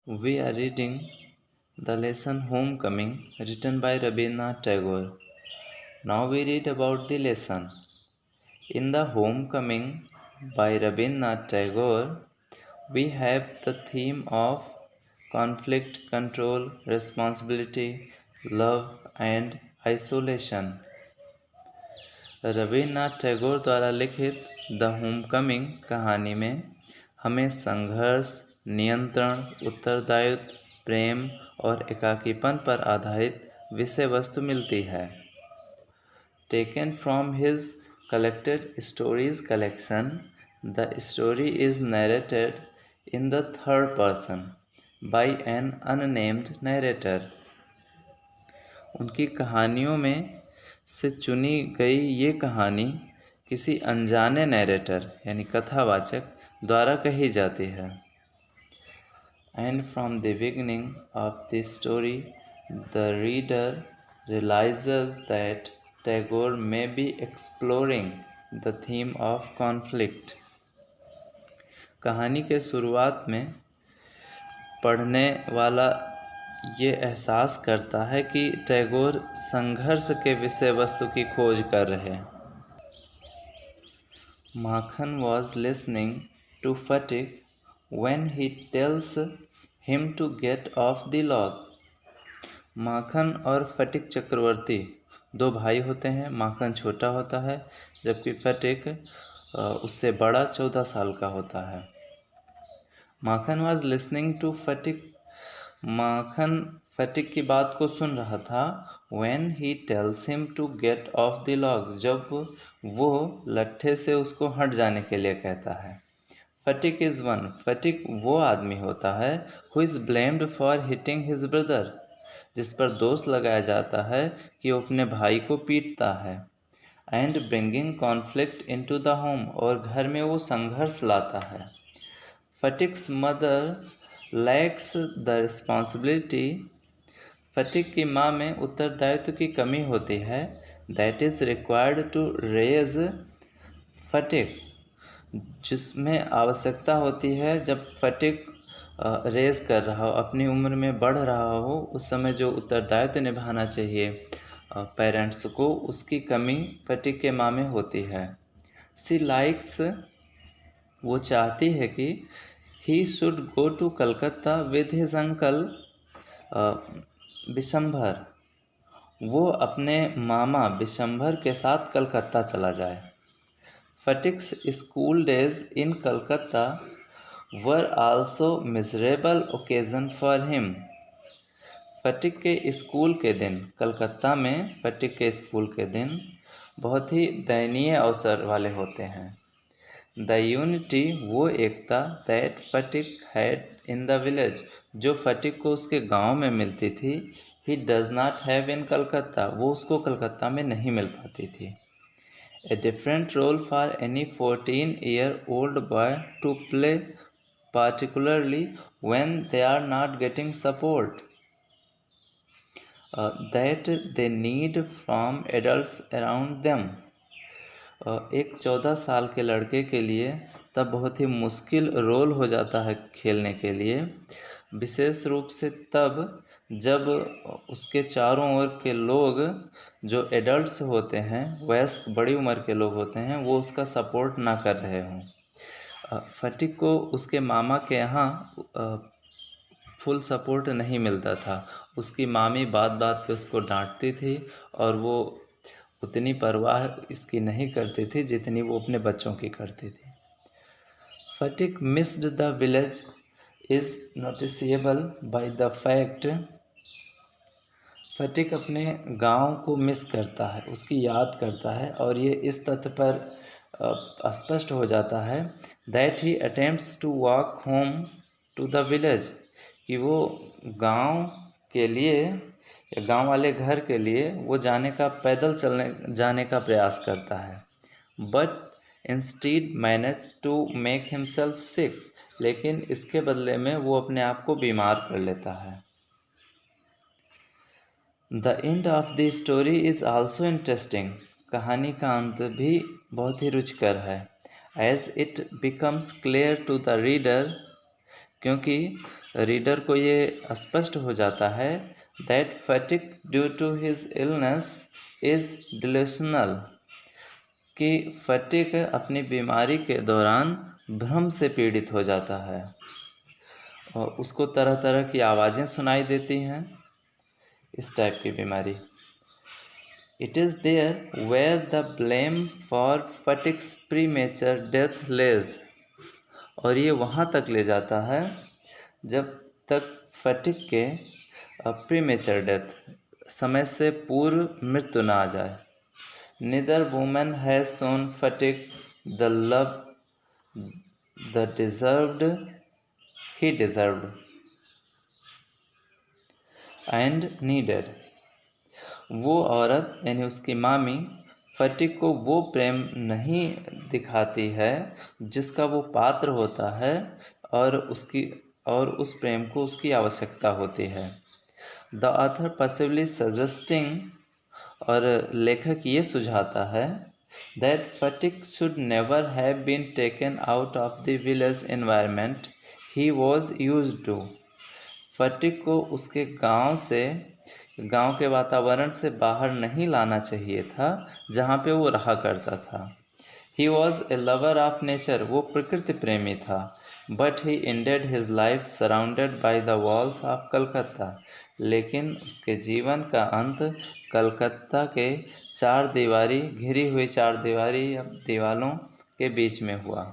We are reading the lesson Homecoming, written by Rabindranath Tagore. Now we read about the lesson. In the Homecoming by Rabindranath Tagore, we have the theme of conflict, control, responsibility, love and isolation. Rabindranath Tagore द्वारा लिखित the Homecoming कहानी में हमें संघर्ष, नियंत्रण, उत्तरदायित्व, प्रेम और एकाकीपन पर आधारित विषय वस्तु मिलती है। Taken from his collected stories collection, the story is narrated in the third person by an unnamed narrator. उनकी कहानियों में से चुनी गई ये कहानी किसी अनजाने नैरेटर यानी कथावाचक द्वारा कही जाती है। And from the beginning of the story the reader realises that Tagore may be exploring the theme of conflict. कहानी के शुरुआत में पढ़ने वाला ये एहसास करता है कि टैगोर संघर्ष के विषय वस्तु की खोज कर रहे हैं। Makhan was listening to Phatik when he tells him to get off the log. Makhan और फटिक चक्रवर्ती दो भाई होते हैं। माखन छोटा होता है जबकि फटिक उससे बड़ा 14 साल का होता है। माखन वॉज लिसनिंग टू फटिक, माखन फटिक की बात को सुन रहा था। When he tells him to get off the log, जब वो लट्ठे से उसको हट जाने के लिए कहता है। फटिक इज़ वन, फटिक वो आदमी होता है who is blamed for hitting his brother, जिस पर दोष लगाया जाता है कि वो अपने भाई को पीटता है। And bringing conflict into the home, और घर में वो संघर्ष लाता है। Phatik's mother lacks the responsibility, Phatik की माँ में उत्तरदायित्व की कमी होती है। That is required to raise Phatik, जिसमें आवश्यकता होती है जब फटिक रेज कर रहा हो, अपनी उम्र में बढ़ रहा हो, उस समय जो उत्तरदायित्व निभाना चाहिए पेरेंट्स को, उसकी कमी फटिक के माँ में होती है। सी लाइक्स, वो चाहती है कि he should go to Calcutta with his uncle Bishambhar, वो अपने मामा बिशंभर के साथ कलकत्ता चला जाए। Phatik's school days in Calcutta were also miserable occasion for him, Phatik के स्कूल के दिन, कलकत्ता में फटिक के स्कूल के दिन बहुत ही दयनीय अवसर वाले होते हैं। द यूनिटी, वो एकता, that Phatik had in the village, जो फटिक को उसके गांव में मिलती थी, he does not have in Calcutta, वो उसको कलकत्ता में नहीं मिल पाती थी। A different role for any 14-year-old boy to play, particularly when they are not getting support that they need from adults around them। एक 14 साल के लड़के के लिए तब बहुत ही मुश्किल रोल हो जाता है खेलने के लिए, विशेष रूप से तब जब उसके चारों ओर के लोग जो एडल्ट्स होते हैं, वयस्क बड़ी उम्र के लोग होते हैं, वो उसका सपोर्ट ना कर रहे हों। फटिक को उसके मामा के यहाँ फुल सपोर्ट नहीं मिलता था। उसकी मामी बात बात पे उसको डांटती थी और वो उतनी परवाह इसकी नहीं करती थी जितनी वो अपने बच्चों की करती थी। Phatik missed the village is noticeable by the fact, Phatik अपने गांव को मिस करता है, उसकी याद करता है, और ये इस तथ्य पर स्पष्ट हो जाता है that he attempts to walk home to the village, कि वो गांव के लिए या गांव वाले घर के लिए वो पैदल जाने का प्रयास करता है। But instead manage to make himself sick, लेकिन इसके बदले में वो अपने आप को बीमार कर लेता है। The end of the story is also interesting, कहानी का अंत भी बहुत ही रुचिकर है। As it becomes clear to the reader, क्योंकि रीडर को ये स्पष्ट हो जाता है that Phatik due to his illness is delusional, कि फैटिक अपनी बीमारी के दौरान भ्रम से पीड़ित हो जाता है और उसको तरह तरह की आवाज़ें सुनाई देती हैं, इस टाइप की बीमारी। It is there where the blame for Phatik's premature death lays, और ये वहाँ तक ले जाता है जब तक फैटिक के प्रीमेचर डेथ, समय से पूर्व मृत्यु ना आ जाए। Neither woman has shown fatigue the love he deserved and needed। वो औरत यानी उसकी मामी फटिक को वो प्रेम नहीं दिखाती है जिसका वो पात्र होता है और उस प्रेम को उसकी आवश्यकता होती है। द ऑथर पॉसिबली सजेस्टिंग, और लेखक ये सुझाता है that Phatik should never have been taken out of the village environment he was used to. Phatik को उसके गांव के वातावरण से बाहर नहीं लाना चाहिए था जहाँ पे वो रहा करता था। He was a lover of nature, वो प्रकृति प्रेमी था। But he ended his life surrounded by the walls of Calcutta, लेकिन उसके जीवन का अंत कलकत्ता के घिरी हुई चार दीवारी दीवालों के बीच में हुआ।